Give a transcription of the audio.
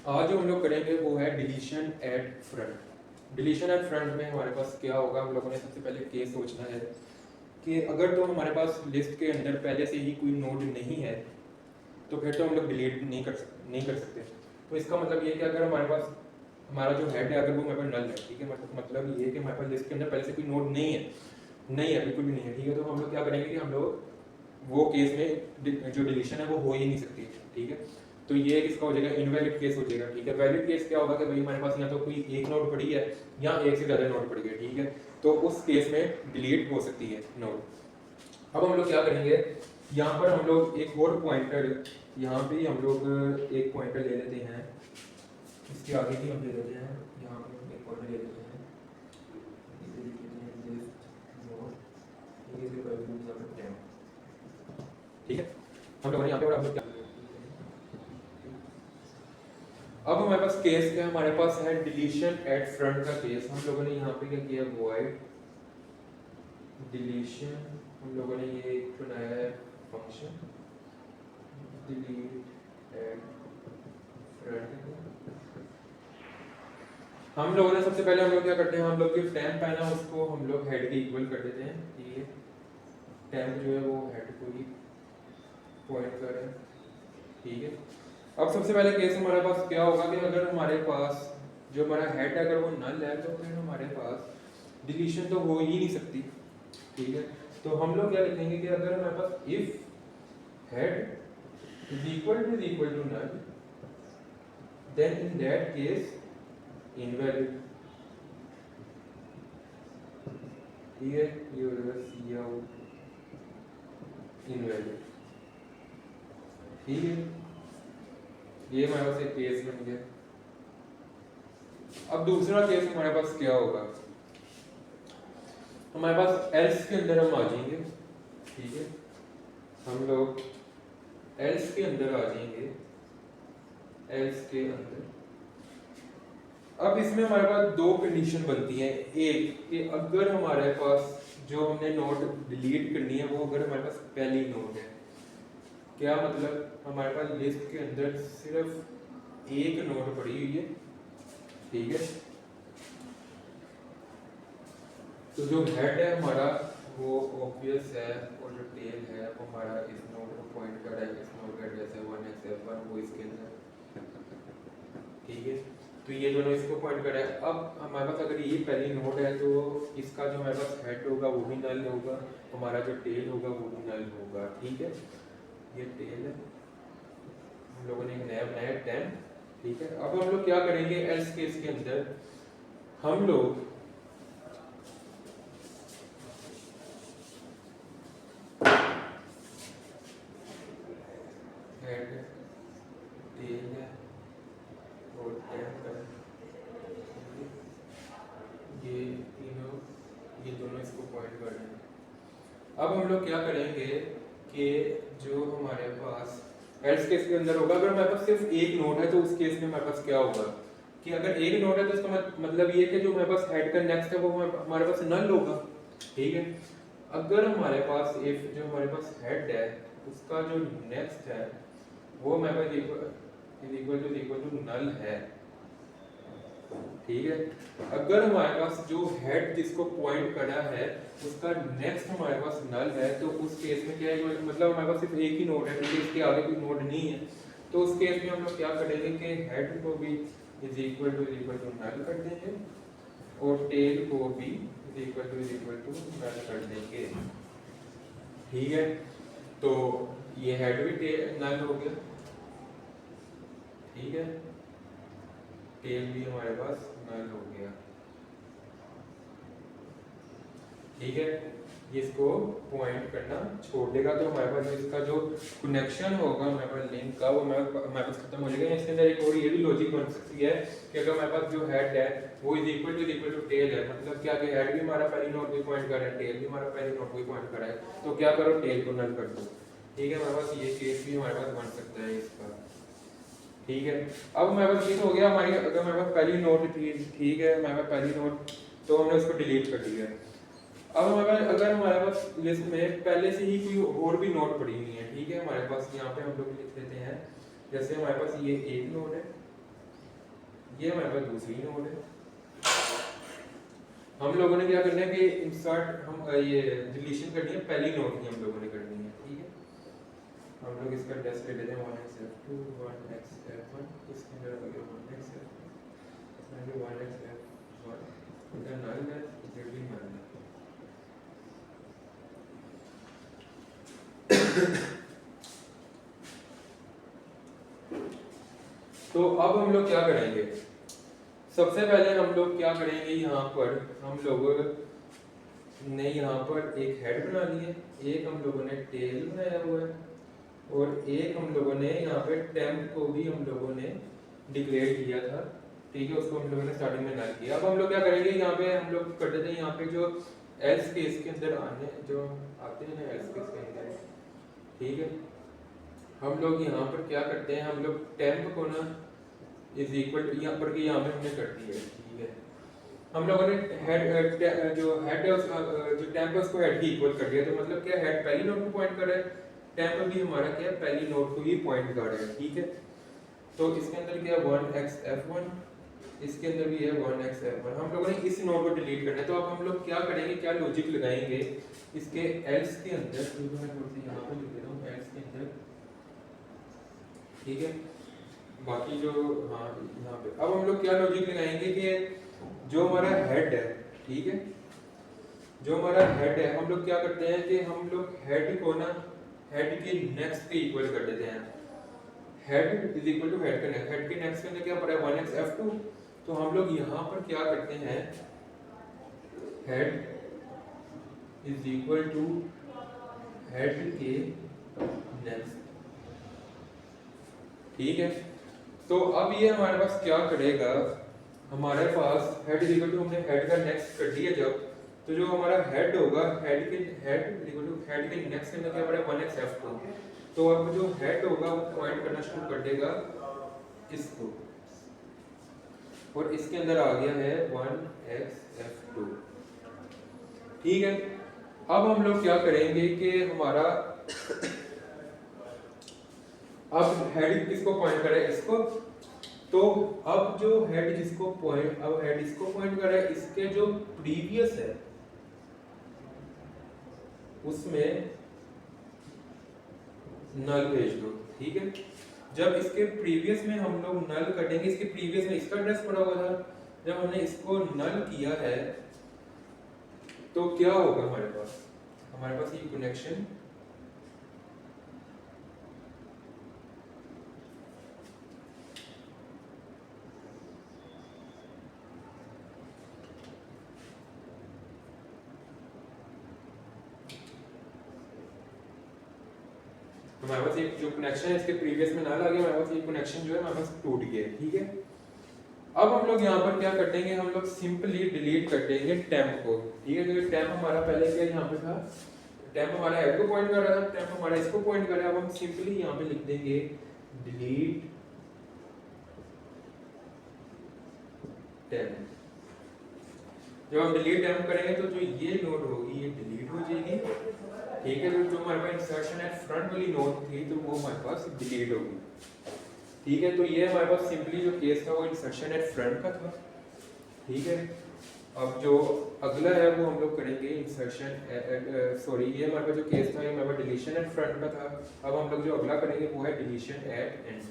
आज जो हम लोग करेंगे वो है deletion at front. Deletion at front में हमारे पास क्या होगा, हम लोगों ने सबसे पहले केस सोचना है कि अगर तो हमारे पास लिस्ट के अंदर पहले से ही कोई नोड नहीं है तो फिर तो हम लोग डिलीट नहीं कर सकते। तो इसका मतलब ये है कि अगर हमारे पास हमारा जो हेड है अगर वो हमारे पास नल है, ठीक है, मतलब ये है कि हमारे पास लिस्ट के अंदर पहले से कोई नोड नहीं है, बिल्कुल भी नहीं है, ठीक है। तो हम लोग क्या करेंगे कि हम लोग वो केस में जो डिलीशन है वो हो ही नहीं सकती, ठीक है। तो ये किसका हो जाएगा, इनवैलिड केस हो जाएगा, ठीक है। वैलिड केस क्या होगा कि भाई हमारे पास या तो कोई एक नोड पड़ी है या एक से ज़्यादा नोड पड़ी है, ठीक है। तो उस केस में डिलीट हो सकती है नोड। अब हम लोग क्या करेंगे, यहाँ पर हम लोग एक और पॉइंटर, यहाँ पे हम लोग एक पॉइंटर ले लेते हैं, इसके आगे भी हम ले लेते हैं, यहाँ पे हम एक पॉइंटर ले लेते हैं, इसे लिख लेते हैं लिस्ट नोड, ठीक है, इसके वैल्यूज यहाँ पे 10, ठीक है। हम लोगों ने यहाँ पे और हम लोग क्या, अब हमारे पास केस क्या, हमारे पास है डिलीशन एट फ्रंट का केस। हम लोगों ने यहाँ पे क्या किया, वॉइड डिलीशन, हम लोगों ने ये बनाया है फंक्शन डिलीट एट फ्रंट। हम लोगों ने सबसे पहले हम लोग क्या करते हैं, हम लोग जो टेम्प है ना उसको हम लोग हेड के इक्वल कर देते हैं, ये टेम्प जो है वो हेड को ही पॉइंट कर रहे हैं, ठीक है। अब सबसे पहले केस हमारे पास क्या होगा कि अगर हमारे पास जो हमारा हेड है अगर वो नल है तो फिर हमारे पास डिलीशन तो हो ही नहीं सकती, ठीक है। तो हम लोग क्या लिखेंगे कि अगर हमारे पास if head is equal to null then in that case invalid, ठीक है। ये हो जाएगा सी आउट इनवैलिड, ठीक है। ये हमारे पास एक केस बन गया। अब दूसरा केस हमारे पास क्या होगा, हमारे पास एल्स के अंदर हम आ जाएंगे, ठीक है। हम लोग एल्स के अंदर आ जाएंगे, एल्स के अंदर अब इसमें हमारे पास दो कंडीशन बनती हैं। एक कि अगर हमारे पास जो हमने नोड डिलीट करनी है वो अगर हमारे पास पहली नोड है, क्या मतलब हमारे पास लिस्ट के अंदर सिर्फ एक नोड पड़ी हुई है, ठीक है। तो जो हेड है हमारा वो ऑब्वियस है और जो टेल है वो हमारा इस नोड को पॉइंट कर रहा है, इस नोड का एड्रेस है 1xf1 वो इसके अंदर, ठीक है। तो ये दोनों इसको पॉइंट कर रहा है। अब हमारे पास अगर ये पहली नोड है तो इसका जो हमारे पास हेड होगा वो भी नल होगा, हमारा जो टेल होगा वो भी नल होगा, ठीक है। ये टेल है, हम लोगों ने एक नया बनाया 10, ठीक है। अब हम लोग क्या करेंगे, एल्स केस के अंदर हम लोग हेड टेल है और 10 का ये तीनों, ये दोनों इसको पॉइंट कर रहे हैं। अब हम लोग क्या करेंगे कि जो हमारे पास एल्स केस के अंदर होगा, अगर हमारे पास सिर्फ एक नोड है तो उस केस में हमारे पास क्या होगा कि अगर एक नोड है तो इसका मतलब ये है कि जो हमारे पास हेड का नेक्स्ट है वो हमारे पास नल होगा, ठीक है। अगर हमारे पास इफ जो हमारे पास हेड है उसका जो नेक्स्ट है वो हमारे पास इक्वल टू नल है, ठीक है। अगर हमारे पास जो हेड जिसको पॉइंट करा है उसका नेक्स्ट हमारे पास नल है तो उस केस में क्या है, मतलब हमारे पास सिर्फ एक ही नोड है क्योंकि इसके आगे कोई नोड नहीं है। तो उस केस में हम लोग क्या करेंगे कि हेड को भी इज इक्वल टू नल कर देंगे और टेल को भी इज इक्वल टू नल कर देंगे, ठीक है। तो ये हेड भी नल हो गया, ठीक है, टेल भी हमारे पास नल हो गया, ठीक है। इसको पॉइंट करना छोड़ देगा तो हमारे पास इसका जो कनेक्शन होगा हमारे पास लिंक का वो हमारे पास खत्म हो जाएगा। इसके अंदर एक और ये भी लॉजिक बन सकती है कि अगर हमारे पास जो हेड है वो इज इक्वल टू टेल है, मतलब क्या कि हेड भी हमारा पहली नोड को पॉइंट कर रहा है, टेल भी हमारा पहली नोड को पॉइंट कर रहा है, तो क्या करो टेल को नल कर दो, ठीक है। हमारे पास ये केस भी हमारे पास बन सकता है इसका, ठीक है। अब हमारे पास ये हो गया, हमारी अगर हमारे पास पहली नोड थी, ठीक है, हमारे पास पहली नोड तो हमने उसको डिलीट कर दिया। अब हमारे अगर हमारे पास लिस्ट में पहले से ही कोई और भी नोड पड़ी हुई है, ठीक है, हमारे पास यहाँ पे हम लोग लिख देते हैं, जैसे हमारे पास ये एक नोड है, ये हमारे पास दूसरी नोड है। हम लोगों ने क्या करना है कि इंसर्ट हम ये डिलीशन करनी है पहली नोड की हम लोगों ने करनी है, ठीक है। हम लोग इसका टेस्ट ले लेते हैं 1xf2 1xf1 इसके अंदर आ गया 1xf 1xf1 इधर नल है इधर भी नल है। तो अब हम लोग क्या करेंगे, सबसे पहले हम लोग क्या करेंगे, यहाँ पर हम लोगों ने यहाँ पर एक हेड बना ली है, एक हम लोगों ने टेल बनाया हुआ है और एक हम लोगों ने यहाँ पे टेम्प को भी हम लोगों ने डिक्लेयर किया था, ठीक है। उसको हम लोगों ने स्टार्टिंग में नल किया। अब हम लोग क्या करेंगे, यहाँ पे हम लोग कर देते हैं यहाँ पे जो एल्स केस के अंदर आने जो आते हैं ना एल्स केस के अंदर, ठीक है। हम लोग यहाँ पर क्या करते हैं, हम लोग टेम्प को ना इज इक्वल टू यहाँ पर कि यहाँ पे हमने कर दिया है, ठीक है। हम लोगों ने हेड जो हेड है उसका जो टेम्प है उसको हेड की इक्वल कर दिया, तो मतलब क्या हेड पहली नोड को पॉइंट कर रहा है, टेम्प भी हमारा क्या है पहली नोड को ही पॉइंट कर रहा है, ठीक है। तो इसके अंदर क्या 1xf1 इसके अंदर भी है 1xf1। हम लोगों ने इस नोड को डिलीट करना है, तो अब हम लोग क्या करेंगे, क्या लॉजिक लगाएंगे इसके एल्स के अंदर, तो मैं थोड़ा सा यहाँ पे लिख देता हूँ एल्स के अंदर, ठीक है। बाकी जो हाँ यहाँ पे अब हम लोग क्या लॉजिक लगाएंगे कि जो हमारा हेड है, ठीक है, जो हमारा हेड है हम लोग क्या करते हैं कि हम लोग हेड को ना हेड के नेक्स्ट के इक्वल कर देते हैं। Head is equal to head का नेक्स्ट, हेड के नेक्स्ट के अंदर क्या पड़ा है 1xf2, तो हम लोग यहाँ पर क्या करते हैं head is equal to head के नेक्स्ट, ठीक है। तो अब ये हमारे पास क्या करेगा, हमारे पास हेड इज इक्वल टू हमने हेड का नेक्स्ट कर दिया जब, तो जो हमारा हेड होगा head is equal to head के नेक्स्ट के अंदर क्या पड़ा 1xf2, तो अब जो हेड होगा वो पॉइंट करना शुरू कर देगा इसको, और इसके अंदर आ गया है 1xf2, ठीक है। अब हम लोग क्या करेंगे कि हमारा अब हेड किसको पॉइंट कर रहा है इसको, तो अब जो हेड जिसको पॉइंट अब हेड इसको पॉइंट कर रहा है, इसके जो प्रीवियस है उसमें नल भेज दो, ठीक है। जब इसके प्रीवियस में हम लोग नल कटेंगे, इसके प्रीवियस में इसका एड्रेस पड़ा हुआ था, जब हमने इसको नल किया है तो क्या होगा हमारे पास ये कनेक्शन हमारे पास एक जो कनेक्शन है इसके प्रीवियस में ना लगे, हमारे पास ये कनेक्शन जो है हमारे पास टूट गया है, ठीक है। अब हम लोग यहाँ पर क्या कर देंगे, हम लोग सिंपली डिलीट कर देंगे टेम्प को, ठीक है। क्योंकि टेम्प हमारा पहले क्या यहाँ पे था, टेम्प हमारा हेड को पॉइंट कर रहा था, टेम्प हमारा इसको पॉइंट कर रहा है। अब हम सिंपली यहाँ पे लिख देंगे डिलीट टेम्प। जब हम डिलीट टेम्प करेंगे तो जो ये नोड होगी ये डिलीट हो जाएगी, ठीक है। तो जो हमारे पास इंसर्शन एट फ्रंट वाली नोड थी तो वो हमारे पास डिलीट होगी, ठीक है। तो ये हमारे पास सिंपली जो केस था वो इंसर्शन एट फ्रंट का था, ठीक है। अब जो अगला है वो हम लोग करेंगे इंसर्शन सॉरी ये हमारे पास जो केस था ये हमारे पास डिलीशन एट फ्रंट का था। अब हम लोग जो अगला करेंगे वो है डिलीशन एट एंड।